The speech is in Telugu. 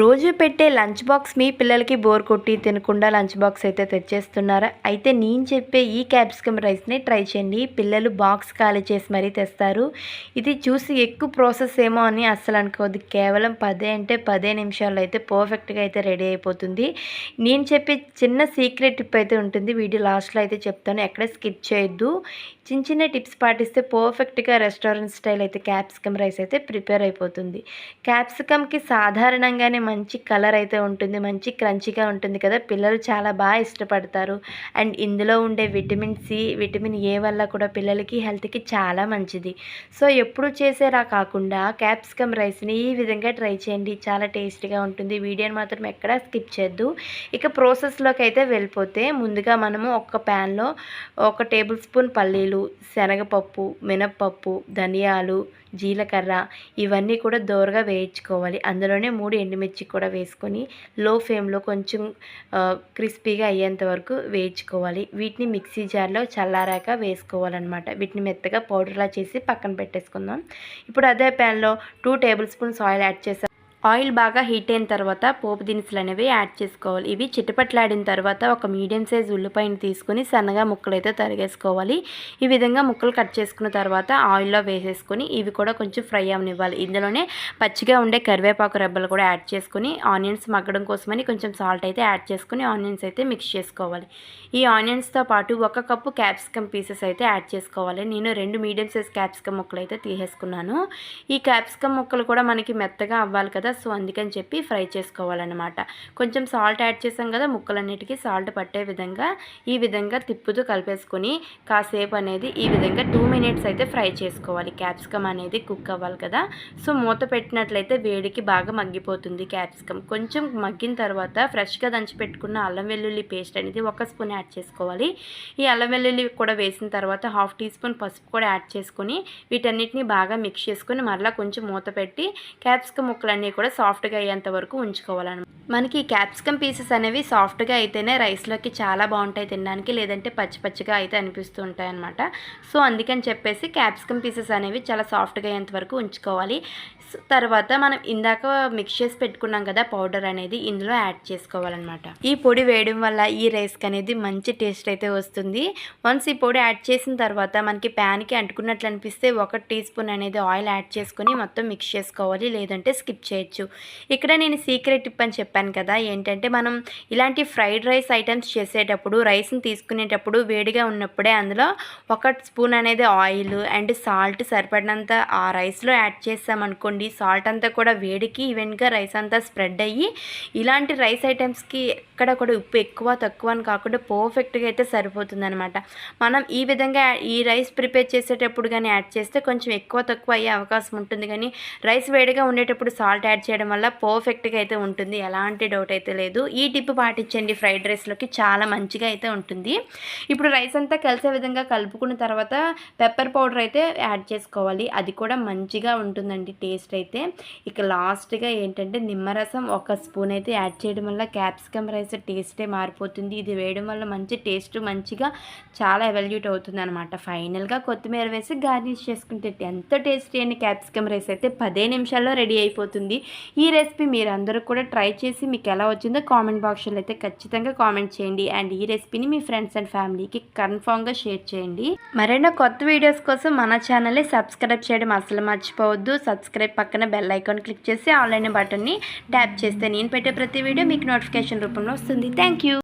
రోజు పెట్టే లంచ్ బాక్స్ మీ పిల్లలకి బోర్ కొట్టి తినకుండా లంచ్ బాక్స్ అయితే తెచ్చేస్తున్నారా? అయితే నేను చెప్పే ఈ క్యాప్సికమ్ రైస్ని ట్రై చేయండి. పిల్లలు బాక్స్ ఖాళీ చేసి మరీ తెస్తారు. ఇది చూసి ఎక్కువ ప్రాసెస్ ఏమో అని అస్సలు అనుకోవద్దు. కేవలం 10 నిమిషాల్లో అయితే పర్ఫెక్ట్గా అయితే రెడీ అయిపోతుంది. నేను చెప్పే చిన్న సీక్రెట్ టిప్ అయితే ఉంటుంది. వీడియో లాస్ట్లో అయితే చెప్తాను, ఎక్కడ స్కిప్ చేయొద్దు. చిన్న టిప్స్ పాటిస్తే పర్ఫెక్ట్గా రెస్టారెంట్ స్టైల్ అయితే క్యాప్సికమ్ రైస్ అయితే ప్రిపేర్ అయిపోతుంది. క్యాప్సికమ్కి సాధారణంగానే మంచి కలర్ అయితే ఉంటుంది, మంచి క్రంచీగా ఉంటుంది కదా, పిల్లలు చాలా బాగా ఇష్టపడతారు. అండ్ ఇందులో ఉండే విటమిన్ సి, విటమిన్ ఏ వల్ల కూడా పిల్లలకి హెల్త్కి చాలా మంచిది. సో ఎప్పుడు చేసేలా కాకుండా క్యాప్సికమ్ రైస్ని ఈ విధంగా ట్రై చేయండి, చాలా టేస్టీగా ఉంటుంది. వీడియోని మాత్రం ఎక్కడా స్కిప్ చేయొద్దు. ఇక ప్రాసెస్లోకి అయితే వెళ్ళిపోతే, ముందుగా మనము ఒక ప్యాన్లో 1 టేబుల్ స్పూన్ పల్లీలు, శనగపప్పు, మినప్పప్పు, ధనియాలు, జీలకర్ర ఇవన్నీ కూడా దోరగా వేయించుకోవాలి. అందులోనే 3 ఎండుమిర్చి కూడా వేసుకొని లో ఫ్లేమ్లో కొంచెం క్రిస్పీగా అయ్యేంత వరకు వేయించుకోవాలి. వీటిని మిక్సీ జార్లో చల్లారాక వేసుకోవాలన్నమాట. వీటిని మెత్తగా పౌడర్లా చేసి పక్కన పెట్టేసుకుందాం. ఇప్పుడు అదే ప్యాన్లో 2 టేబుల్ స్పూన్స్ ఆయిల్ యాడ్ చేసాం. ఆయిల్ బాగా హీట్ అయిన తర్వాత పోపు దినుసులు అనేవి యాడ్ చేసుకోవాలి. ఇవి చిటపట్లాడిన తర్వాత ఒక మీడియం సైజ్ ఉల్లిపాయని తీసుకొని సన్నగా ముక్కలు అయితే తరిగేసుకోవాలి. ఈ విధంగా ముక్కలు కట్ చేసుకున్న తర్వాత ఆయిల్లో వేసేసుకొని ఇవి కూడా కొంచెం ఫ్రై అవనివ్వాలి. ఇందులోనే పచ్చిగా ఉండే కరివేపాకు రెబ్బలు కూడా యాడ్ చేసుకొని ఆనియన్స్ మగ్గడం కోసమని కొంచెం సాల్ట్ అయితే యాడ్ చేసుకొని ఆనియన్స్ అయితే మిక్స్ చేసుకోవాలి. ఈ ఆనియన్స్తో పాటు 1 కప్పు క్యాప్సికమ్ పీసెస్ అయితే యాడ్ చేసుకోవాలి. నేను 2 మీడియం సైజ్ క్యాప్సికమ్ ముక్కలు అయితే తీసేసుకున్నాను. ఈ క్యాప్సికమ్ ముక్కలు కూడా మనకి మెత్తగా అవ్వాలి కదా, సో అందుకని చెప్పి ఫ్రై చేసుకోవాలన్నమాట. కొంచెం సాల్ట్ యాడ్ చేసాం కదా, ముక్కలన్నిటికీ సాల్ట్ పట్టే విధంగా ఈ విధంగా తిప్పుతూ కలిపేసుకొని కాసేపు అనేది ఈ విధంగా 2 మినిట్స్ అయితే ఫ్రై చేసుకోవాలి. క్యాప్సికమ్ అనేది కుక్ అవ్వాలి కదా, సో మూత పెట్టినట్లయితే వేడికి బాగా మగ్గిపోతుంది క్యాప్సికమ్. కొంచెం మగ్గిన తర్వాత ఫ్రెష్గా దంచి పెట్టుకున్న అల్లం వెల్లుల్లి పేస్ట్ అనేది 1 స్పూన్ యాడ్ చేసుకోవాలి. ఈ అల్లం వెల్లుల్లి కూడా వేసిన తర్వాత 1/2 టీ స్పూన్ పసుపు కూడా యాడ్ చేసుకొని వీటన్నిటిని బాగా మిక్స్ చేసుకొని మరలా కొంచెం మూత పెట్టి క్యాప్సికమ్ ముక్కలన్నీ కూడా సాఫ్ట్గా అయ్యేంత వరకు ఉంచుకోవాలన్నమాట. మనకి ఈ క్యాప్సికమ్ పీసెస్ అనేవి సాఫ్ట్గా అయితేనే రైస్లోకి చాలా బాగుంటాయి తినడానికి, లేదంటే పచ్చి పచ్చిగా అయితే అనిపిస్తూ ఉంటాయి అన్నమాట. సో అందుకని చెప్పేసి క్యాప్సికమ్ పీసెస్ అనేవి చాలా సాఫ్ట్గా అయ్యేంత వరకు ఉంచుకోవాలి. తర్వాత మనం ఇందాక మిక్స్ చేసి పెట్టుకున్నాం కదా పౌడర్ అనేది, ఇందులో యాడ్ చేసుకోవాలన్నమాట. ఈ పొడి వేయడం వల్ల ఈ రైస్కి అనేది మంచి టేస్ట్ అయితే వస్తుంది. వన్స్ ఈ పొడి యాడ్ చేసిన తర్వాత మనకి ప్యాన్కి అంటుకున్నట్లు అనిపిస్తే 1 టీ స్పూన్ అనేది ఆయిల్ యాడ్ చేసుకొని మొత్తం మిక్స్ చేసుకోవాలి, లేదంటే స్కిప్ చేయొచ్చు. ఇక్కడ నేను సీక్రెట్ టిప్ అని చెప్పాను కదా, ఏంటంటే మనం ఇలాంటి ఫ్రైడ్ రైస్ ఐటమ్స్ చేసేటప్పుడు రైస్ని తీసుకునేటప్పుడు వేడిగా ఉన్నప్పుడే అందులో 1 స్పూన్ అనేది ఆయిల్ అండ్ సాల్ట్ సరిపడినంత ఆ రైస్లో యాడ్ చేసామనుకోండి, సాల్ట్ అంతా కూడా వేడికి ఈవెన్గా రైస్ అంతా స్ప్రెడ్ అయ్యి ఇలాంటి రైస్ ఐటమ్స్కి ఎక్కడ కూడా ఉప్పు ఎక్కువ తక్కువ అని కాకుండా పర్ఫెక్ట్గా అయితే సరిపోతుంది అనమాట. మనం ఈ విధంగా ఈ రైస్ ప్రిపేర్ చేసేటప్పుడు కానీ యాడ్ చేస్తే కొంచెం ఎక్కువ తక్కువ అయ్యే అవకాశం ఉంటుంది, కానీ రైస్ వేడిగా ఉండేటప్పుడు సాల్ట్ యాడ్ చేయడం వల్ల పర్ఫెక్ట్గా అయితే ఉంటుంది, ఎలాంటి డౌట్ అయితే లేదు. ఈ టిప్ పాటించండి, ఫ్రైడ్ రైస్లోకి చాలా మంచిగా అయితే ఉంటుంది. ఇప్పుడు రైస్ అంతా కలిసే విధంగా కలుపుకున్న తర్వాత పెప్పర్ పౌడర్ అయితే యాడ్ చేసుకోవాలి. అది కూడా మంచిగా ఉంటుందండి టేస్ట్ అయితే. ఇక లాస్ట్గా ఏంటంటే నిమ్మరసం 1 స్పూన్ అయితే యాడ్ చేయడం వల్ల క్యాప్సికమ్ రైస్ టేస్టే మారిపోతుంది. ఇది వేయడం వల్ల మంచి టేస్ట్ మంచిగా చాలా ఎవల్యూట్ అవుతుంది అనమాట. ఫైనల్గా కొత్తిమీర వేసి గార్నిష్ చేసుకుంటే ఎంతో టేస్టీ అయిన క్యాప్సికమ్ రైస్ అయితే 10 నిమిషాల్లో రెడీ అయిపోతుంది. ఈ రెసిపీ మీరు అందరూ కూడా ట్రై చేసి మీకు ఎలా వచ్చిందో కామెంట్ బాక్స్లో అయితే ఖచ్చితంగా కామెంట్ చేయండి. అండ్ ఈ రెసిపీని మీ ఫ్రెండ్స్ అండ్ ఫ్యామిలీకి కన్ఫామ్గా షేర్ చేయండి. మరైనా కొత్త వీడియోస్ కోసం మన ఛానల్ని సబ్స్క్రైబ్ చేయడం అసలు మర్చిపోవద్దు. సబ్స్క్రైబ్ పక్కన బెల్ ఐకాన్ క్లిక్ చేసి ఆన్లైన్ బటన్ని ట్యాప్ చేస్తే నేను పెట్టే ప్రతి వీడియో మీకు నోటిఫికేషన్ రూపంలో వస్తుంది. Thank you.